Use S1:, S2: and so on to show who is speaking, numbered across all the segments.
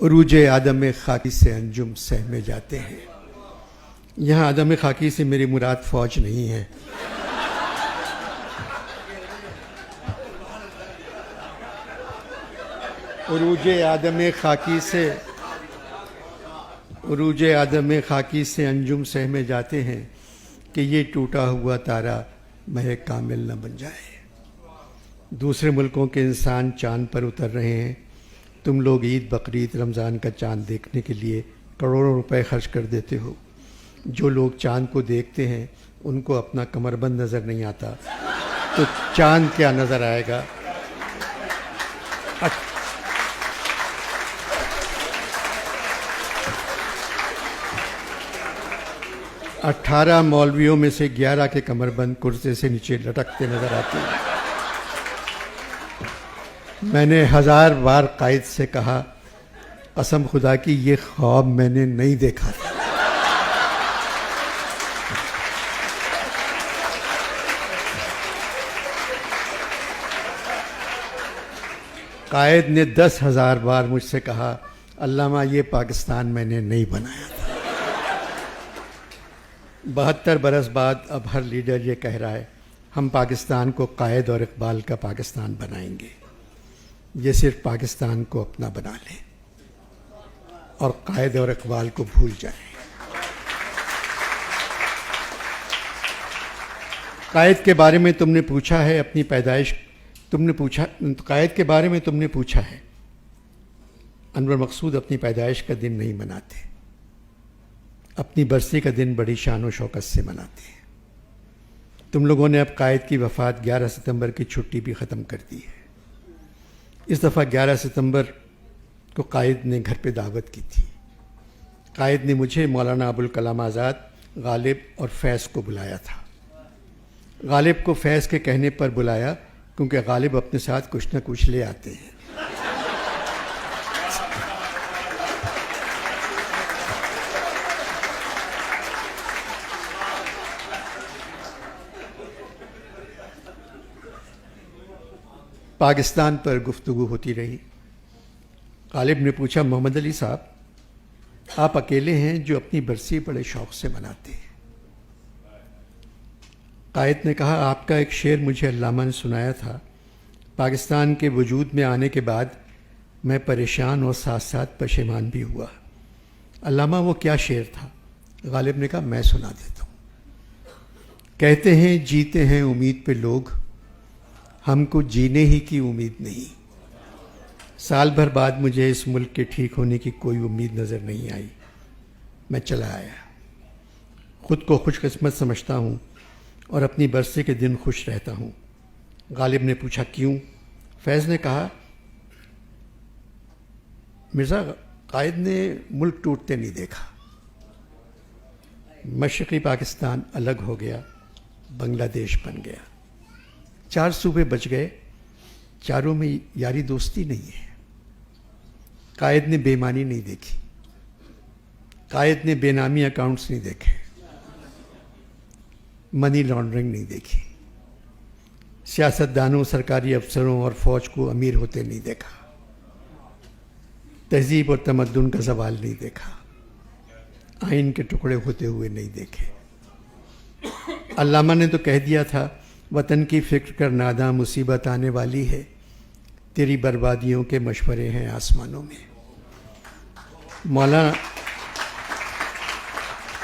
S1: عروج آدم خاکی سے انجم سہمے جاتے ہیں. یہاں آدم خاکی سے میری مراد فوج نہیں ہے. عروج آدم خاکی سے انجم سہمے جاتے ہیں کہ یہ ٹوٹا ہوا تارا مہ کامل نہ بن جائے. دوسرے ملکوں کے انسان چاند پر اتر رہے ہیں. تم لوگ عید بقرعید رمضان کا چاند دیکھنے کے لیے کروڑوں روپے خرچ کر دیتے ہو. جو لوگ چاند کو دیکھتے ہیں ان کو اپنا کمر بند نظر نہیں آتا تو چاند کیا نظر آئے گا؟ 18 مولویوں میں سے 11 کے کمر بند کرسے سے نیچے لٹکتے نظر آتے ہیں. میں نے 1000 بار قائد سے کہا قسم خدا کی یہ خواب میں نے نہیں دیکھا تھا. قائد نے 10,000 بار مجھ سے کہا علامہ یہ پاکستان میں نے نہیں بنایا تھا. 72 برس بعد اب ہر لیڈر یہ کہہ رہا ہے ہم پاکستان کو قائد اور اقبال کا پاکستان بنائیں گے. یہ صرف پاکستان کو اپنا بنا لیں اور قائد اور اقبال کو بھول جائیں. قائد کے بارے میں تم نے پوچھا ہے اپنی پیدائش قائد کے بارے میں تم نے پوچھا ہے. انور مقصود اپنی پیدائش کا دن نہیں مناتے، اپنی برسی کا دن بڑی شان و شوکت سے مناتے ہیں. تم لوگوں نے اب قائد کی وفات 11 ستمبر کی چھٹی بھی ختم کر دی ہے. اس دفعہ 11 ستمبر کو قائد نے گھر پہ دعوت کی تھی. قائد نے مجھے، مولانا ابوالکلام آزاد، غالب اور فیض کو بلایا تھا. غالب کو فیض کے کہنے پر بلایا کیونکہ غالب اپنے ساتھ کچھ نہ کچھ لے آتے ہیں. پاکستان پر گفتگو ہوتی رہی. غالب نے پوچھا محمد علی صاحب آپ اکیلے ہیں جو اپنی برسی بڑے شوق سے مناتے ہیں. قائد نے کہا آپ کا ایک شعر مجھے علامہ نے سنایا تھا. پاکستان کے وجود میں آنے کے بعد میں پریشان اور ساتھ ساتھ پشیمان بھی ہوا. علامہ وہ کیا شعر تھا؟ غالب نے کہا میں سنا دیتا ہوں. کہتے ہیں جیتے ہیں امید پہ لوگ، ہم کو جینے ہی کی امید نہیں. سال بھر بعد مجھے اس ملک کے ٹھیک ہونے کی کوئی امید نظر نہیں آئی. میں چلا آیا. خود کو خوش قسمت سمجھتا ہوں اور اپنی برسی کے دن خوش رہتا ہوں. غالب نے پوچھا کیوں؟ فیض نے کہا مرزا قائد نے ملک ٹوٹتے نہیں دیکھا. مشرقی پاکستان الگ ہو گیا، بنگلہ دیش بن گیا. 4 صوبے بچ گئے، چاروں میں یاری دوستی نہیں ہے. قائد نے بے ایمانی نہیں دیکھی، قائد نے بے نامی اکاؤنٹس نہیں دیکھے، منی لانڈرنگ نہیں دیکھی، سیاستدانوں، سرکاری افسروں اور فوج کو امیر ہوتے نہیں دیکھا، تہذیب اور تمدن کا زوال نہیں دیکھا، آئین کے ٹکڑے ہوتے ہوئے نہیں دیکھے. علامہ نے تو کہہ دیا تھا وطن کی فکر کر ناداں مصیبت آنے والی ہے، تیری بربادیوں کے مشورے ہیں آسمانوں میں.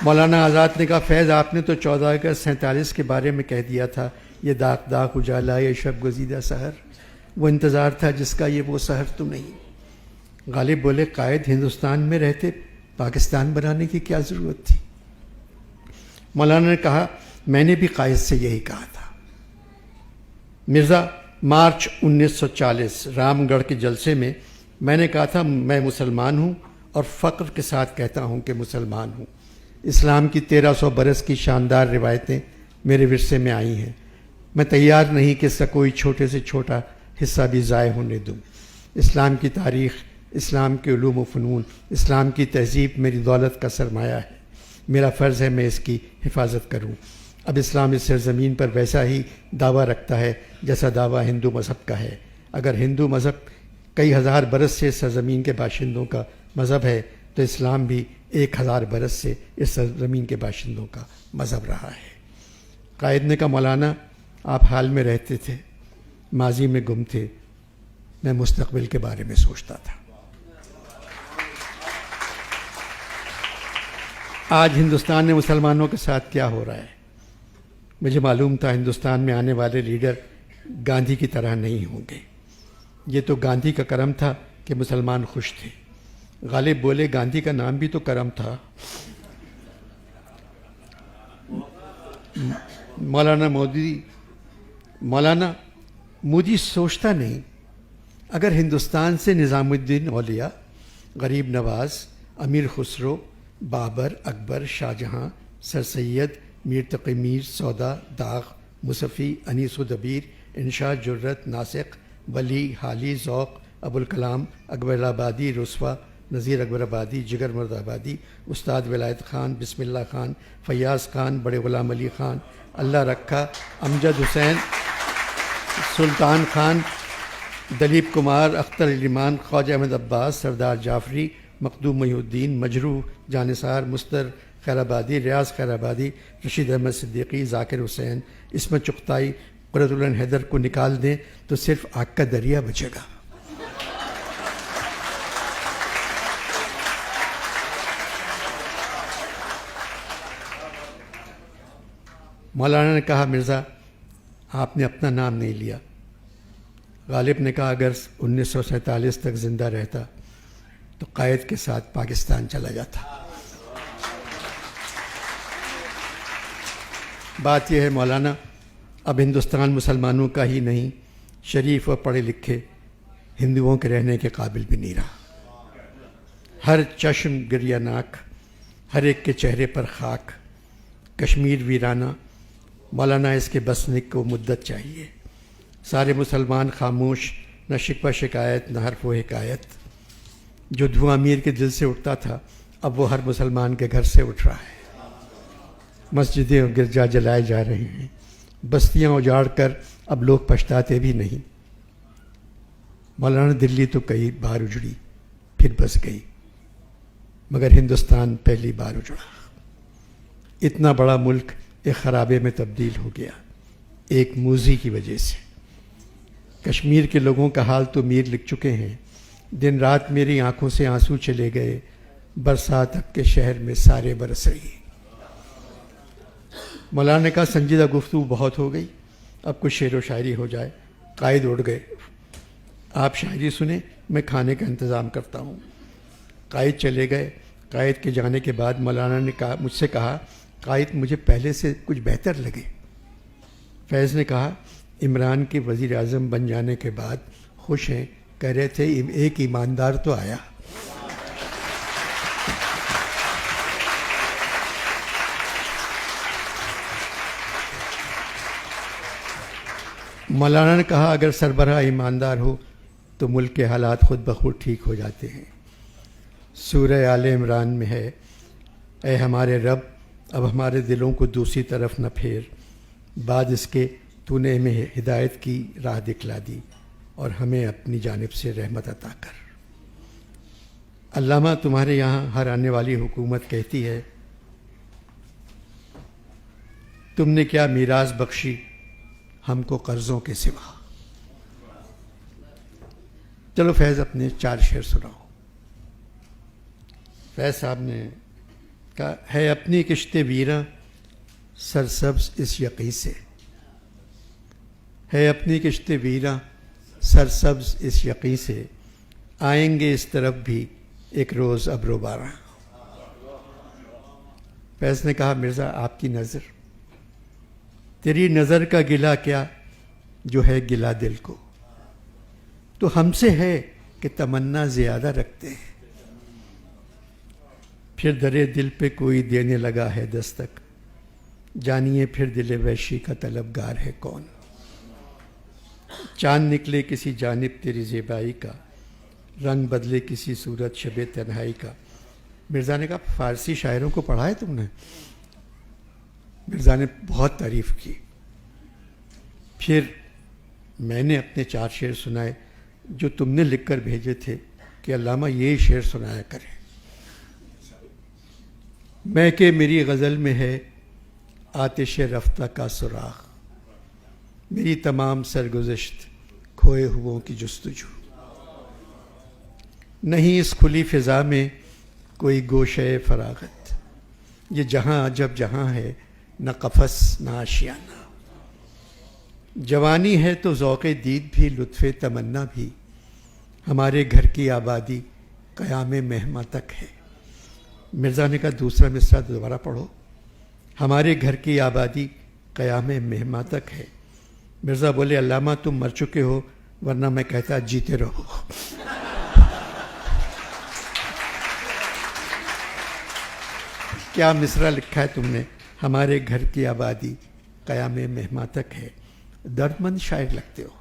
S1: مولانا آزاد نے کہا فیض آپ نے تو 14 اگست 47 کے بارے میں کہہ دیا تھا یہ داغ داغ اجالا یہ شب گزیدہ سحر، وہ انتظار تھا جس کا یہ وہ سحر تو نہیں. غالب بولے قائد ہندوستان میں رہتے پاکستان بنانے کی کیا ضرورت تھی؟ مولانا نے کہا میں نے بھی قائد سے یہی کہا تھا. مرزا مارچ 1940 رام گڑھ کے جلسے میں میں نے کہا تھا میں مسلمان ہوں اور فخر کے ساتھ کہتا ہوں کہ مسلمان ہوں. اسلام کی 1300 برس کی شاندار روایتیں میرے ورثے میں آئی ہیں. میں تیار نہیں کہ اس کا کوئی چھوٹے سے چھوٹا حصہ بھی ضائع ہونے دوں. اسلام کی تاریخ، اسلام کے علوم و فنون، اسلام کی تہذیب میری دولت کا سرمایہ ہے. میرا فرض ہے میں اس کی حفاظت کروں. اب اسلام اس سرزمین پر ویسا ہی دعویٰ رکھتا ہے جیسا دعویٰ ہندو مذہب کا ہے. اگر ہندو مذہب کئی ہزار برس سے سرزمین کے باشندوں کا مذہب ہے تو اسلام بھی 1000 برس سے اس سرزمین کے باشندوں کا مذہب رہا ہے۔ قائد نے کہا مولانا آپ حال میں رہتے تھے، ماضی میں گم تھے، میں مستقبل کے بارے میں سوچتا تھا۔ آج ہندوستان میں مسلمانوں کے ساتھ کیا ہو رہا ہے؟ مجھے معلوم تھا ہندوستان میں آنے والے لیڈر گاندھی کی طرح نہیں ہوں گے۔ یہ تو گاندھی کا کرم تھا کہ مسلمان خوش تھے۔ غالب بولے گاندھی کا نام بھی تو کرم تھا۔ مولانا مودی سوچتا نہیں، اگر ہندوستان سے نظام الدین اولیاء، غریب نواز، امیر خسرو، بابر، اکبر، شاہ جہاں، سر سید، میر تقی میر، سودا، داغ، مصفی، انیس و دبیر، انشا، جرت، ناسق، ولی، حالی، ذوق، ابوالکلام، اکبر آبادی، رسوا، نذیر اکبر آبادی، جگر مرد آبادی، استاد ولایت خان، بسم اللہ خان، فیاض خان، بڑے غلام علی خان، اللہ رکھا، امجد حسین، سلطان خان، دلیپ کمار، اختر علیمان، خواجہ احمد عباس، سردار جعفری، مخدوم محی الدین، مجروح، جانثار، مستر خیر آبادی، ریاض خیر آبادی، رشید احمد صدیقی، ذاکر حسین، عصمت چغتائی، قرۃ العین حیدر کو نکال دیں تو صرف آگ کا دریا بچے گا۔ مولانا نے کہا مرزا آپ نے اپنا نام نہیں لیا۔ غالب نے کہا اگر 1947 تک زندہ رہتا تو قائد کے ساتھ پاکستان چلا جاتا۔ بات یہ ہے مولانا اب ہندوستان مسلمانوں کا ہی نہیں، شریف اور پڑھے لکھے ہندوؤں کے رہنے کے قابل بھی نہیں رہا۔ ہر چشم گریہ ناک، ہر ایک کے چہرے پر خاک، کشمیر ویرانہ، مولانا اس کے بسنے کو مدت چاہیے۔ سارے مسلمان خاموش، نہ شکوہ شکایت، نہ حرف و حکایت۔ جو دھواں امیر کے دل سے اٹھتا تھا اب وہ ہر مسلمان کے گھر سے اٹھ رہا ہے۔ مسجدیں اور گرجا جلائے جا رہے ہیں، بستیاں اجاڑ کر اب لوگ پچھتاتے بھی نہیں۔ مولانا دلی تو کئی بار اجڑی پھر بس گئی، مگر ہندوستان پہلی بار اجڑا۔ اتنا بڑا ملک ایک خرابے میں تبدیل ہو گیا ایک موذی کی وجہ سے۔ کشمیر کے لوگوں کا حال تو میر لکھ چکے ہیں، دن رات میری آنکھوں سے آنسو چلے گئے، برسات اب کے شہر میں سارے برس رہی۔ مولانا نے کہا سنجیدہ گفتگو بہت ہو گئی، اب کچھ شعر و شاعری ہو جائے۔ قائد اٹھ گئے، آپ شاعری سنیں، میں کھانے کا انتظام کرتا ہوں۔ قائد چلے گئے۔ قائد کے جانے کے بعد مولانا نے مجھ سے کہا قائد مجھے پہلے سے کچھ بہتر لگے۔ فیض نے کہا عمران کے وزیر اعظم بن جانے کے بعد خوش ہیں، کہہ رہے تھے ایک ایماندار تو آیا۔ مولانا نے کہا اگر سربراہ ایماندار ہو تو ملک کے حالات خود بخود ٹھیک ہو جاتے ہیں۔ سورہ آل عمران میں ہے، اے ہمارے رب اب ہمارے دلوں کو دوسری طرف نہ پھیر، بعد اس کے تو نے ہمیں ہدایت کی راہ دکھلا دی اور ہمیں اپنی جانب سے رحمت عطا کر۔ علامہ تمہارے یہاں ہر آنے والی حکومت کہتی ہے تم نے کیا میراث بخشی ہم کو قرضوں کے سوا۔ چلو فیض اپنے 4 شعر سناؤ۔ فیض صاحب نے کہا ہے اپنی کشت ویراں سرسبز اس یقین سے، ہے اپنی کشت ویراں سرسبز اس یقین سے، آئیں گے اس طرف بھی ایک روز ابرو بارہ۔ فیض نے کہا مرزا آپ کی نظر، تیری نظر کا گلہ کیا جو ہے گلہ دل کو، تو ہم سے ہے کہ تمنا زیادہ رکھتے ہیں، پھر درے دل پہ کوئی دینے لگا ہے دستک، جانیے پھر دل وحشی کا طلبگار ہے کون۔ چاند نکلے کسی جانب تیری زیبائی کا، رنگ بدلے کسی صورت شب تنہائی کا۔ مرزا نے کہا فارسی شاعروں کو پڑھا ہے تم نے؟ مرزا نے بہت تعریف کی۔ پھر میں نے اپنے 4 شعر سنائے جو تم نے لکھ کر بھیجے تھے، کہ علامہ یہ شعر سنایا کریں. میں کہ میری غزل میں ہے آتش رفتہ کا سراغ، میری تمام سرگزشت کھوئے ہوں کی جستجو. نہیں اس کھلی فضا میں کوئی گوشے فراغت، یہ جہاں عجب جہاں ہے، نہ قفس نہ آشیانہ. جوانی ہے تو ذوق دید بھی، لطف تمنا بھی، ہمارے گھر کی آبادی قیام مہماں تک ہے. مرزا نے کہا دوسرا مصرع دوبارہ پڑھو. ہمارے گھر کی آبادی قیام مہماں تک ہے. مرزا بولے علامہ تم مر چکے ہو، ورنہ میں کہتا جیتے رہو. کیا مصرع لکھا ہے تم نے، ہمارے گھر کی آبادی قیام مہماں تک ہے. درد مند شاعر لگتے ہو.